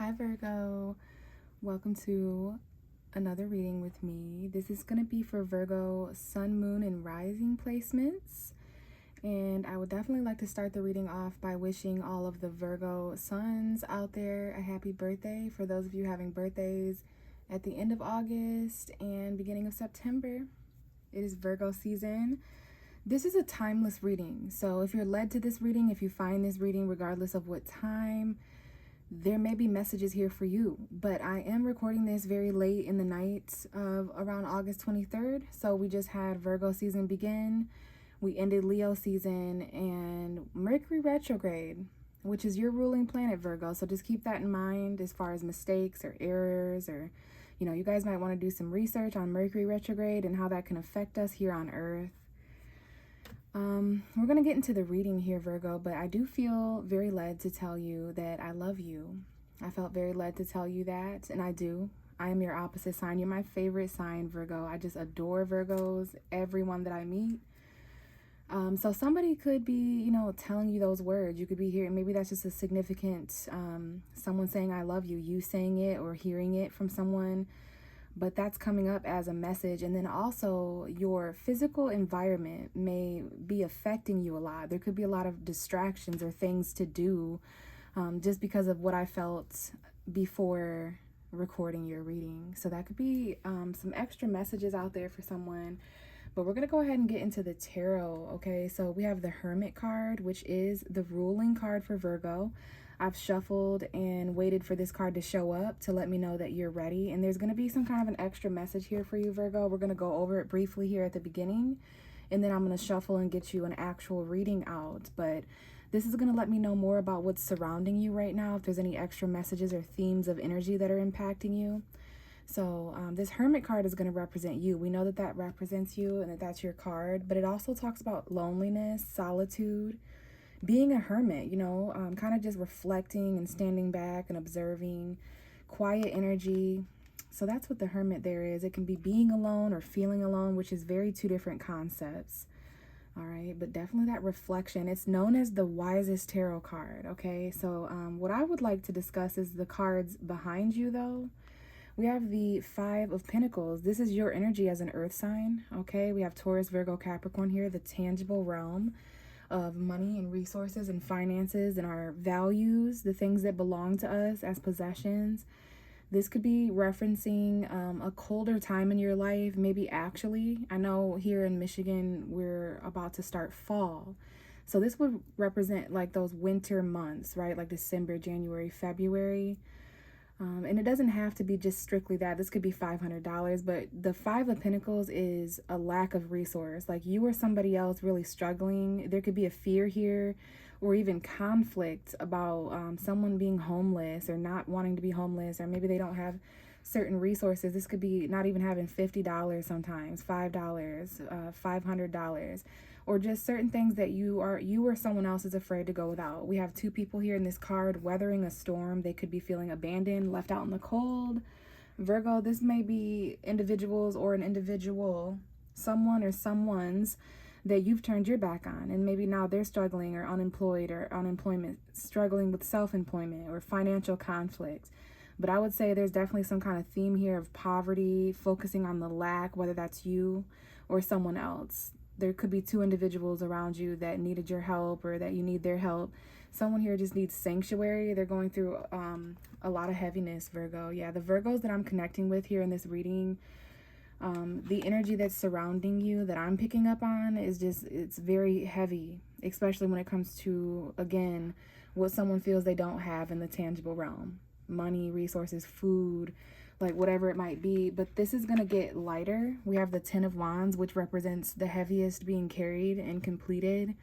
Hi Virgo, welcome to another reading with me. This is going to be for Virgo sun, moon, and rising placements. And I would definitely like to start the reading off by wishing all of the Virgo suns out there a happy birthday. For those of you having birthdays at the end of August and beginning of September, it is Virgo season. This is a timeless reading. So if you're led to this reading, if you find this reading regardless of what time, there may be messages here for you, but I am recording this very late in the night of around August 23rd. So we just had Virgo season begin. We ended Leo season and Mercury retrograde, which is your ruling planet, Virgo. So just keep that in mind as far as mistakes or errors, or, you guys might want to do some research on Mercury retrograde and how that can affect us here on Earth. We're going to get into the reading here, Virgo, but I do feel very led to tell you that I love you. I felt very led to tell you that, and I do. I am your opposite sign. You're my favorite sign, Virgo. I just adore Virgos, everyone that I meet. So somebody could be, telling you those words. You could be hearing, maybe that's just a significant, someone saying I love you, you saying it or hearing it from someone. But that's coming up as a message. And then also your physical environment may be affecting you a lot. There could be a lot of distractions or things to do just because of what I felt before recording your reading. So that could be some extra messages out there for someone. But we're going to go ahead and get into the tarot, okay? So we have the Hermit card, which is the ruling card for Virgo. I've shuffled and waited for this card to show up to let me know that you're ready. And there's going to be some kind of an extra message here for you, Virgo. We're going to go over it briefly here at the beginning. And then I'm going to shuffle and get you an actual reading out. But this is going to let me know more about what's surrounding you right now, if there's any extra messages or themes of energy that are impacting you. So this Hermit card is going to represent you. We know that that represents you and that that's your card. But it also talks about loneliness, solitude, being a hermit, kind of just reflecting and standing back and observing, quiet energy. So that's what the Hermit there is. It can be being alone or feeling alone, which is very two different concepts. All right, but definitely that reflection. It's known as the wisest tarot card, okay? So what I would like to discuss is the cards behind you, though. We have the Five of Pentacles. This is your energy as an earth sign, okay? We have Taurus, Virgo, Capricorn here, the tangible realm of money and resources and finances and our values, the things that belong to us as possessions. This could be referencing a colder time in your life, maybe actually. I know here in Michigan, we're about to start fall. So this would represent like those winter months, right? Like December, January, February. And it doesn't have to be just strictly that. This could be $500, but the Five of Pentacles is a lack of resource. Like you or somebody else really struggling. There could be a fear here or even conflict about someone being homeless or not wanting to be homeless, or maybe they don't have certain resources. This could be not even having $50 sometimes, $5, $500, or just certain things that you or someone else is afraid to go without. We have two people here in this card weathering a storm. They could be feeling abandoned, left out in the cold. Virgo, this may be individuals or an individual, someone or someone's that you've turned your back on, and maybe now they're struggling or unemployed or unemployment, struggling with self-employment or financial conflict. But I would say there's definitely some kind of theme here of poverty, focusing on the lack, whether that's you or someone else. There could be two individuals around you that needed your help or that you need their help. Someone here just needs sanctuary. They're going through a lot of heaviness, Virgo. Yeah, the Virgos that I'm connecting with here in this reading, the energy that's surrounding you that I'm picking up on is just, it's very heavy, especially when it comes to, again, what someone feels they don't have in the tangible realm. Money, resources, food, like whatever it might be. But this is going to get lighter. We have the Ten of Wands, which represents the heaviest being carried and completed.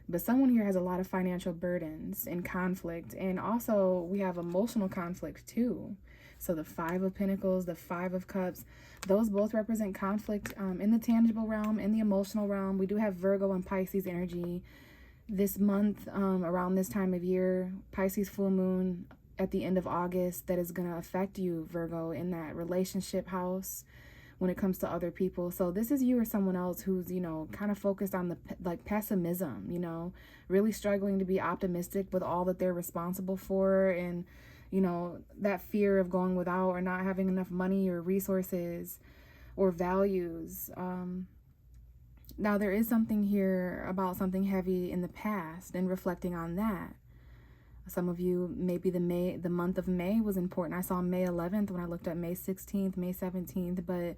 But someone here has a lot of financial burdens and conflict. And also we have emotional conflict too. So the Five of Pentacles, the Five of Cups, those both represent conflict in the tangible realm, in the emotional realm. We do have Virgo and Pisces energy this month, around this time of year. Pisces full moon at the end of August that is going to affect you, Virgo, in that relationship house when it comes to other people. So this is you or someone else who's, kind of focused on the pessimism, really struggling to be optimistic with all that they're responsible for, and You know, that fear of going without or not having enough money or resources or values. Now, there is something here about something heavy in the past and reflecting on that. Some of you, maybe the month of May was important. I saw May 11th when I looked at May 16th, May 17th, but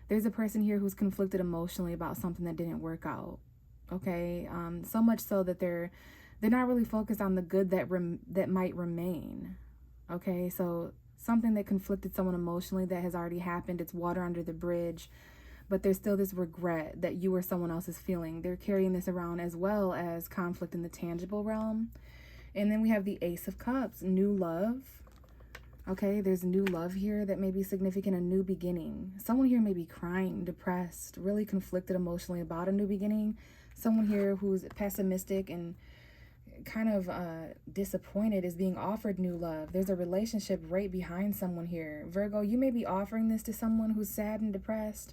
there's a person here who's conflicted emotionally about something that didn't work out. Okay, so much so that they're not really focused on the good that might remain. Okay, so something that conflicted someone emotionally that has already happened. It's water under the bridge, but there's still this regret that you or someone else is feeling. They're carrying this around, as well as conflict in the tangible realm. And then we have the Ace of Cups, new love. Okay, there's new love here that may be significant, a new beginning. Someone here may be crying, depressed, really conflicted emotionally about a new beginning. Someone here who's pessimistic and kind of disappointed is being offered new love. There's a relationship right behind someone here. Virgo, you may be offering this to someone who's sad and depressed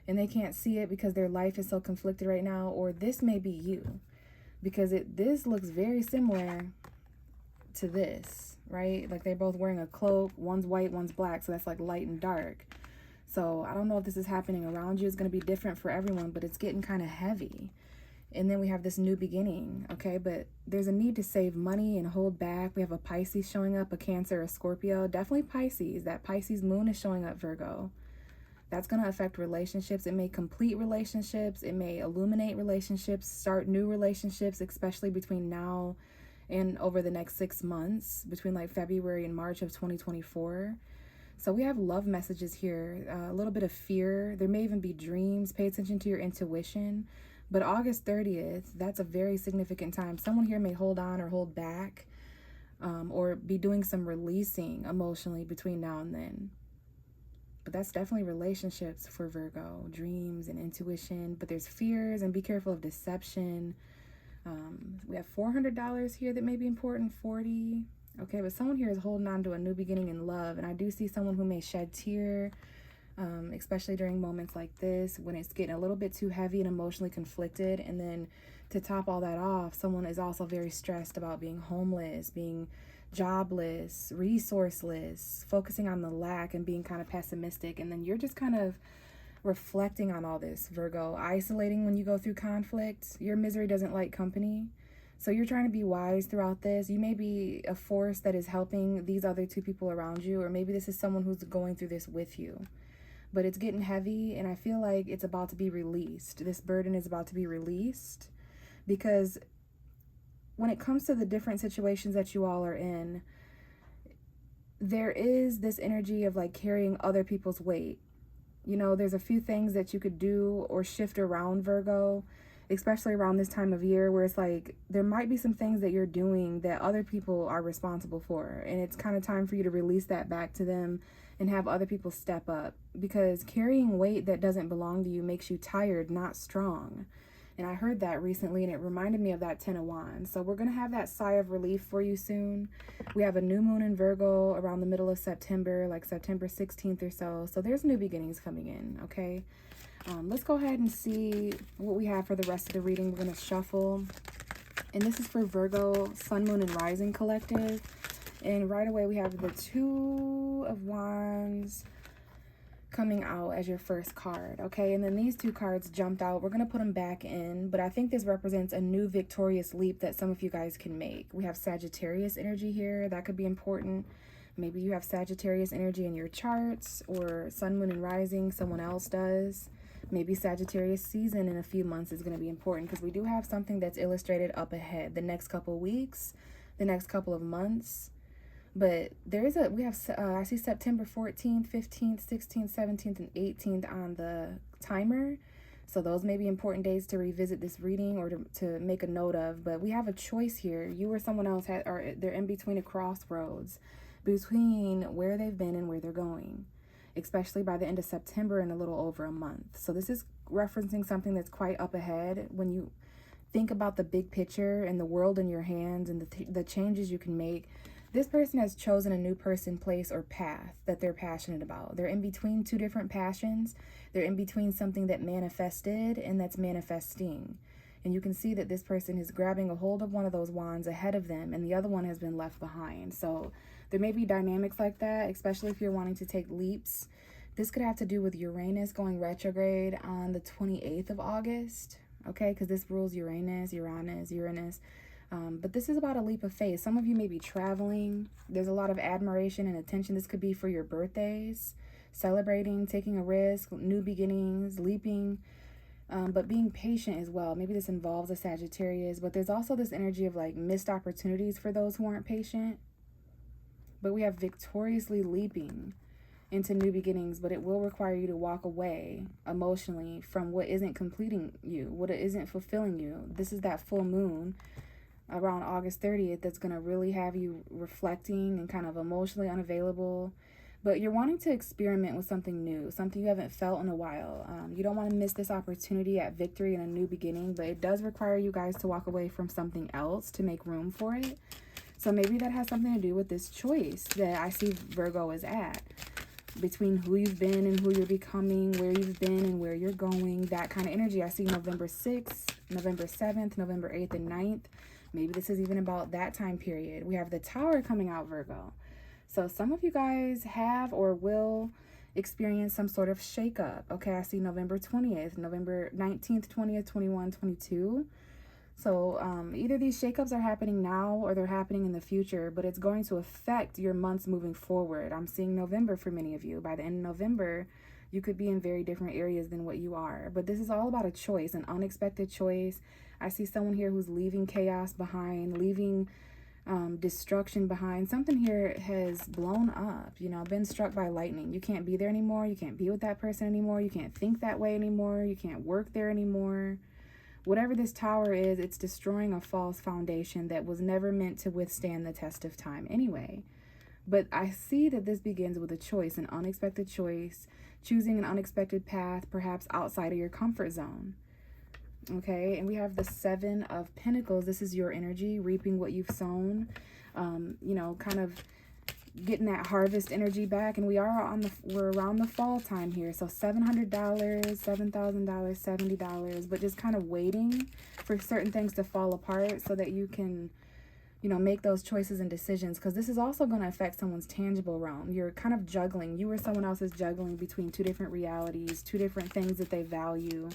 and they can't see it because their life is so conflicted right now, or this may be you, because this looks very similar to this, right? Like they're both wearing a cloak. One's white, one's black, so that's like light and dark. So I don't know if this is happening around you. It's going to be different for everyone, but it's getting kind of heavy. And then we have this new beginning, okay? But there's a need to save money and hold back. We have a Pisces showing up, a Cancer, a Scorpio. Definitely Pisces. That Pisces moon is showing up, Virgo. That's going to affect relationships. It may complete relationships. It may illuminate relationships, start new relationships, especially between now and over the next 6 months, between like February and March of 2024. So we have love messages here, a little bit of fear. There may even be dreams. Pay attention to your intuition. But August 30th, that's a very significant time. Someone here may hold on or hold back, or be doing some releasing emotionally between now and then. But that's definitely relationships for Virgo, dreams and intuition. But there's fears, and be careful of deception. We have $400 here that may be important, 40. Okay, but someone here is holding on to a new beginning in love. And I do see someone who may shed tear, especially during moments like this, when it's getting a little bit too heavy and emotionally conflicted. And then to top all that off, someone is also very stressed about being homeless, being jobless, resourceless, focusing on the lack and being kind of pessimistic. And then you're just kind of reflecting on all this, Virgo, isolating when you go through conflict. Your misery doesn't like company. So you're trying to be wise throughout this. You may be a force that is helping these other two people around you, or maybe this is someone who's going through this with you. But it's getting heavy, and I feel like it's about to be released. This burden is about to be released, because when it comes to the different situations that you all are in, there is this energy of like carrying other people's weight. You know, there's a few things that you could do or shift around, Virgo, especially around this time of year, where it's like there might be some things that you're doing that other people are responsible for. And it's kind of time for you to release that back to them and have other people step up, because carrying weight that doesn't belong to you makes you tired, not strong. And I heard that recently, and it reminded me of that 10 of Wands. So we're going to have that sigh of relief for you soon. We have a new moon in Virgo around the middle of September, like September 16th or so. So there's new beginnings coming in, okay? Let's go ahead and see what we have for the rest of the reading. We're going to shuffle. And this is for Virgo, Sun, Moon, and Rising Collective. And right away we have the Two of Wands coming out as your first card, okay? And then these two cards jumped out. We're going to put them back in, but I think this represents a new victorious leap that some of you guys can make. We have Sagittarius energy here. That could be important. Maybe you have Sagittarius energy in your charts, or Sun, Moon, and Rising, someone else does. Maybe Sagittarius season in a few months is going to be important, because we do have something that's illustrated up ahead, the next couple weeks, the next couple of months. But there is I see September 14th, 15th, 16th, 17th, and 18th on the timer. So those may be important days to revisit this reading, or to make a note of. But we have a choice here. You or someone else they're in between a crossroads between where they've been and where they're going, especially by the end of September, in a little over a month. So this is referencing something that's quite up ahead. When you think about the big picture and the world in your hands and the changes you can make, this person has chosen a new person, place, or path that they're passionate about. They're in between two different passions. They're in between something that manifested and that's manifesting. And you can see that this person is grabbing a hold of one of those wands ahead of them, and the other one has been left behind. So There may be dynamics like that, especially if you're wanting to take leaps. This could have to do with Uranus going retrograde on the 28th of August, okay? Because this rules Uranus. But this is about a leap of faith. Some of you may be traveling. There's a lot of admiration and attention. This could be for your birthdays, celebrating, taking a risk, new beginnings, leaping, but being patient as well. Maybe this involves a Sagittarius, but there's also this energy of like missed opportunities for those who aren't patient. But we have victoriously leaping into new beginnings, but it will require you to walk away emotionally from what isn't completing you, what isn't fulfilling you. This is that full moon around August 30th that's going to really have you reflecting and kind of emotionally unavailable. But you're wanting to experiment with something new, something you haven't felt in a while. You don't want to miss this opportunity at victory and a new beginning, but it does require you guys to walk away from something else to make room for it. So maybe that has something to do with this choice that I see Virgo is at, between who you've been and who you're becoming, where you've been and where you're going, that kind of energy. I see November 6th, November 7th, November 8th and 9th. Maybe this is even about that time period. We have the Tower coming out, Virgo. So some of you guys have or will experience some sort of shakeup. Okay, I see November 20th, November 19th, 20th, 21, 22. So either these shakeups are happening now or they're happening in the future, but it's going to affect your months moving forward. I'm seeing November for many of you. By the end of November, you could be in very different areas than what you are. But this is all about a choice, an unexpected choice. I see someone here who's leaving chaos behind, leaving destruction behind. Something here has blown up, you know, been struck by lightning. You can't be there anymore. You can't be with that person anymore. You can't think that way anymore. You can't work there anymore. Whatever this tower is, it's destroying a false foundation that was never meant to withstand the test of time anyway. But I see that this begins with a choice, an unexpected choice, choosing an unexpected path, perhaps outside of your comfort zone. Okay, and we have the Seven of Pentacles. This is your energy, reaping what you've sown, you know, kind of getting that harvest energy back. And we're around the fall time here, so $700, $7,000, $70, but just kind of waiting for certain things to fall apart so that you can, you know, make those choices and decisions, because this is also going to affect someone's tangible realm. You're kind of juggling. You or someone else is juggling between two different realities, two different things that they value.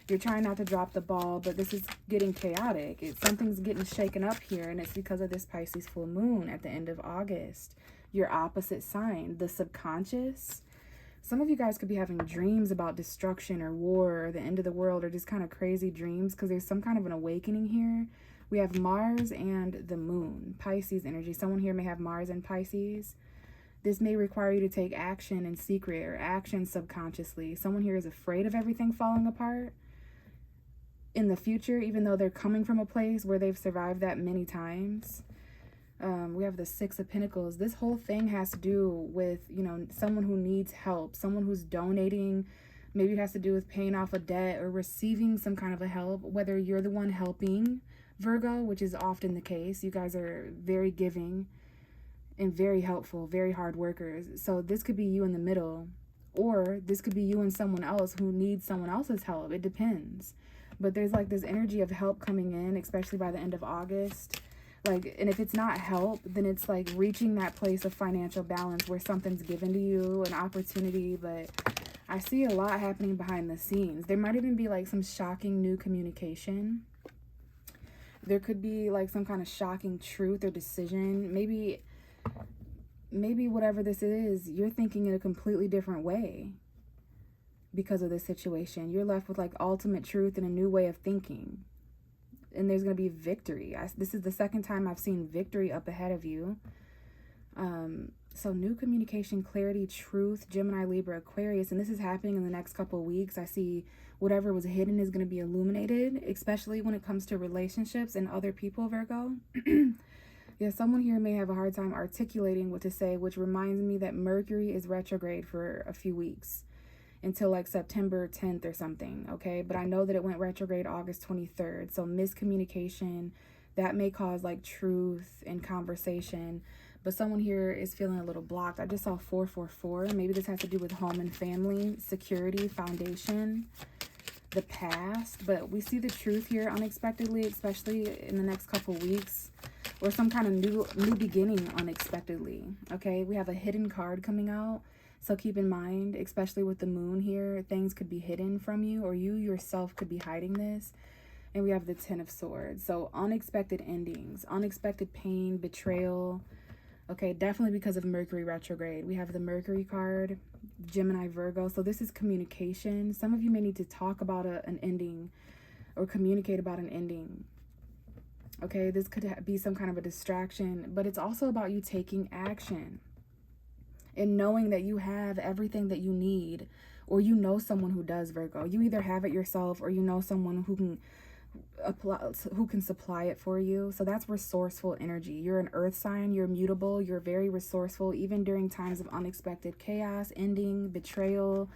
You're trying not to drop the ball, but this is getting chaotic. Something's getting shaken up here, and it's because of this Pisces full moon at the end of August. Your opposite sign, the subconscious. Some of you guys could be having dreams about destruction or war or the end of the world, or just kind of crazy dreams, because there's some kind of an awakening here. We have Mars and the moon, Pisces energy. Someone here may have Mars and Pisces. This may require you to take action in secret or action subconsciously. Someone here is afraid of everything falling apart in the future, even though they're coming from a place where they've survived that many times. We have the Six of Pentacles. This whole thing has to do with, you know, someone who needs help, someone who's donating. Maybe it has to do with paying off a debt or receiving some kind of a help, whether you're the one helping, Virgo, which is often the case. You guys are very giving and very helpful, very hard workers. So this could be you in the middle, or this could be you and someone else who needs someone else's help. It depends. But there's like this energy of help coming in, especially by the end of August. Like, and if it's not help, then it's like reaching that place of financial balance where something's given to you, an opportunity. But I see a lot happening behind the scenes. There might even be like some shocking new communication. There could be like some kind of shocking truth or decision. Maybe whatever this is, you're thinking in a completely different way because of this situation. You're left with like ultimate truth and a new way of thinking. And there's going to be victory. This is the second time I've seen victory up ahead of you. So new communication, clarity, truth, Gemini, Libra, Aquarius. And this is happening in the next couple of weeks. I see whatever was hidden is going to be illuminated, especially when it comes to relationships and other people, Virgo. Yeah, someone here may have a hard time articulating what to say, which reminds me that Mercury is retrograde for a few weeks, until like September 10th or something, okay? But I know that it went retrograde August 23rd. So miscommunication, that may cause like truth and conversation. But someone here is feeling a little blocked. I just saw 444. Maybe this has to do with home and family, security, foundation. the past, but we see the truth here unexpectedly, especially in the next couple weeks, or some kind of new beginning unexpectedly. Okay, we have a hidden card coming out, so keep in mind, especially with the moon here, things could be hidden from you, or you yourself could be hiding this. And we have the Ten of Swords, so unexpected endings, unexpected pain, betrayal. Okay, definitely because of Mercury retrograde. We have the Mercury card, Gemini, Virgo. So this is communication. Some of you may need to talk about an ending or communicate about an ending. Okay, this could be some kind of a distraction, but it's also about you taking action and knowing that you have everything that you need, or you know someone who does, Virgo. You either have it yourself or you know someone who can supply it for you. So that's resourceful energy. You're an earth sign, you're mutable, you're very resourceful, even during times of unexpected chaos, ending, betrayal,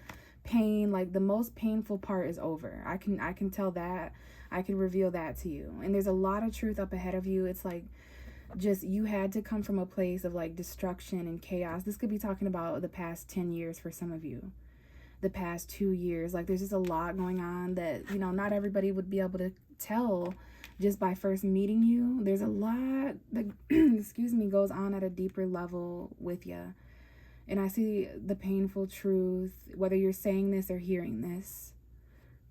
pain. Like the most painful part is over. I can tell that. I can reveal that to you. And there's a lot of truth up ahead of you. It's like just you had to come from a place of like destruction and chaos. This could be talking about the past 10 years for some of you, the past 2 years. Like there's just a lot going on that, you know, not everybody would be able to tell just by first meeting you. There's a lot that excuse me, goes on at a deeper level with you. And I see the painful truth, whether you're saying this or hearing this.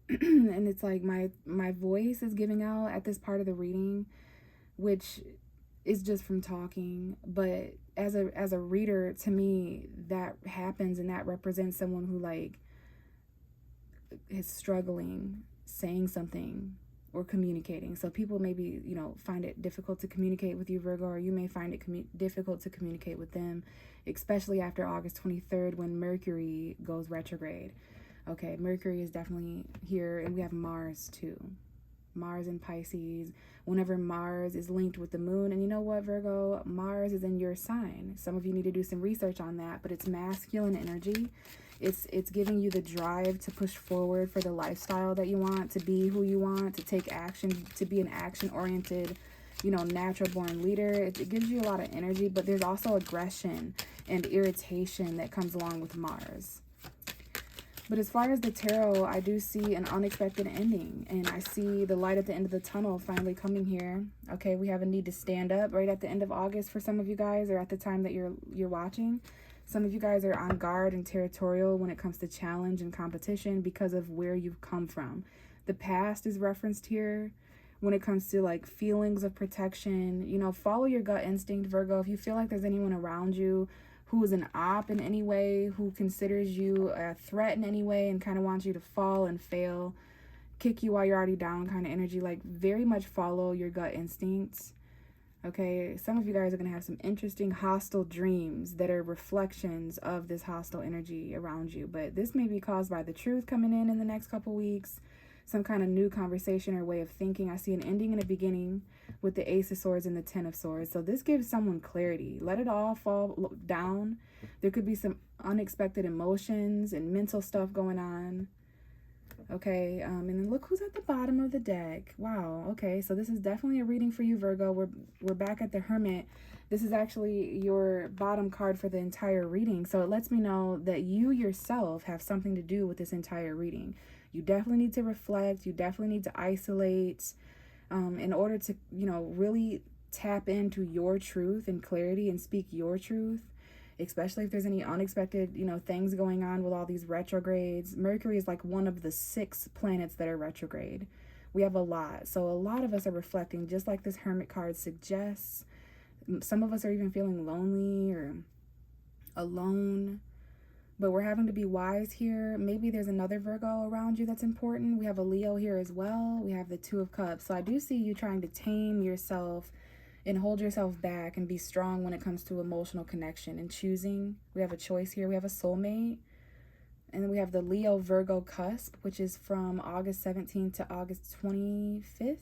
And it's like my voice is giving out at this part of the reading, which is just from talking, but as a reader, to me, that happens, and that represents someone who like is struggling saying something or communicating. So people maybe, you know, find it difficult to communicate with you, Virgo, or you may find it difficult to communicate with them, especially after August 23rd when Mercury goes retrograde. Okay, Mercury is definitely here, and we have Mars too. Mars in Pisces. Whenever Mars is linked with the moon, and you know what, Virgo, Mars is in your sign. Some of you need to do some research on that, but it's masculine energy. It's giving you the drive to push forward for the lifestyle that you want, to be who you want, to take action, to be an action-oriented, you know, natural born leader. It gives you a lot of energy, but there's also aggression and irritation that comes along with Mars. But as far as the tarot, I do see an unexpected ending, and I see the light at the end of the tunnel finally coming here. Okay, we have a need to stand up right at the end of August for some of you guys, or at the time that you're watching. Some of you guys are on guard and territorial when it comes to challenge and competition because of where you've come from. The past is referenced here when it comes to like feelings of protection. You know, follow your gut instinct, Virgo. If you feel like there's anyone around you who is an op in any way, who considers you a threat in any way and kind of wants you to fall and fail, kick you while you're already down kind of energy, like very much follow your gut instincts. Okay, some of you guys are going to have some interesting hostile dreams that are reflections of this hostile energy around you, but this may be caused by the truth coming in the next couple weeks, some kind of new conversation or way of thinking. I see an ending and a beginning with the Ace of Swords and the Ten of Swords. So this gives someone clarity. Let it all fall down. There could be some unexpected emotions and mental stuff going on. Okay, and then look who's at the bottom of the deck. Wow, okay, so this is definitely a reading for you, Virgo. We're back at the Hermit. This is actually your bottom card for the entire reading. So it lets me know that you yourself have something to do with this entire reading. You definitely need to reflect. You definitely need to isolate in order to, you know, really tap into your truth and clarity and speak your truth, especially if there's any unexpected, you know, things going on with all these retrogrades. Mercury is like one of the 6 planets that are retrograde. We have a lot. So a lot of us are reflecting, just like this Hermit card suggests. Some of us are even feeling lonely or alone. But we're having to be wise here. Maybe there's another Virgo around you that's important. We have a Leo here as well. We have the Two of Cups. So I do see you trying to tame yourself and hold yourself back and be strong when it comes to emotional connection and choosing. We have a choice here. We have a soulmate. And then we have the Leo Virgo cusp, which is from August 17th to August 25th.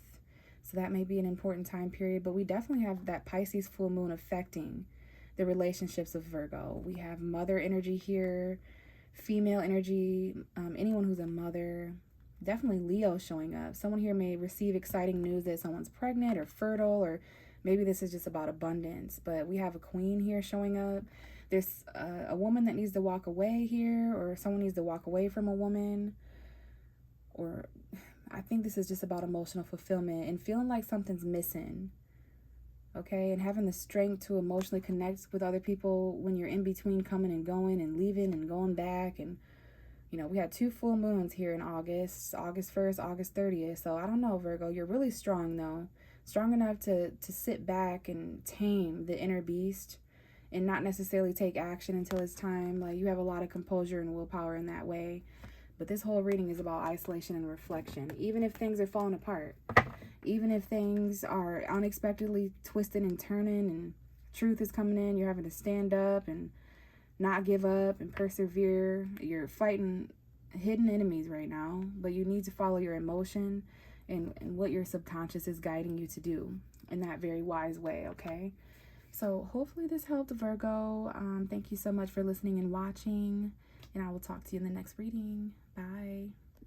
So that may be an important time period. But we definitely have that Pisces full moon affecting the relationships of Virgo. We have mother energy here, female energy, anyone who's a mother. Definitely Leo showing up. Someone here may receive exciting news that someone's pregnant or fertile, or maybe this is just about abundance. But we have a queen here showing up. There's a woman that needs to walk away here, or someone needs to walk away from a woman. or I think this is just about emotional fulfillment and feeling like something's missing. Okay, and having the strength to emotionally connect with other people when you're in between coming and going and leaving and going back. And we had 2 full moons here in August 1st, August 30th. So I don't know, Virgo, you're really strong though. Strong enough to sit back and tame the inner beast and not necessarily take action until it's time. Like, you have a lot of composure and willpower in that way. But this whole reading is about isolation and reflection. Even if things are falling apart, even if things are unexpectedly twisting and turning and truth is coming in, you're having to stand up and not give up and persevere. You're fighting hidden enemies right now, but you need to follow your emotion and what your subconscious is guiding you to do in that very wise way, okay? So hopefully this helped, Virgo. Thank you so much for listening and watching, and I will talk to you in the next reading. Bye.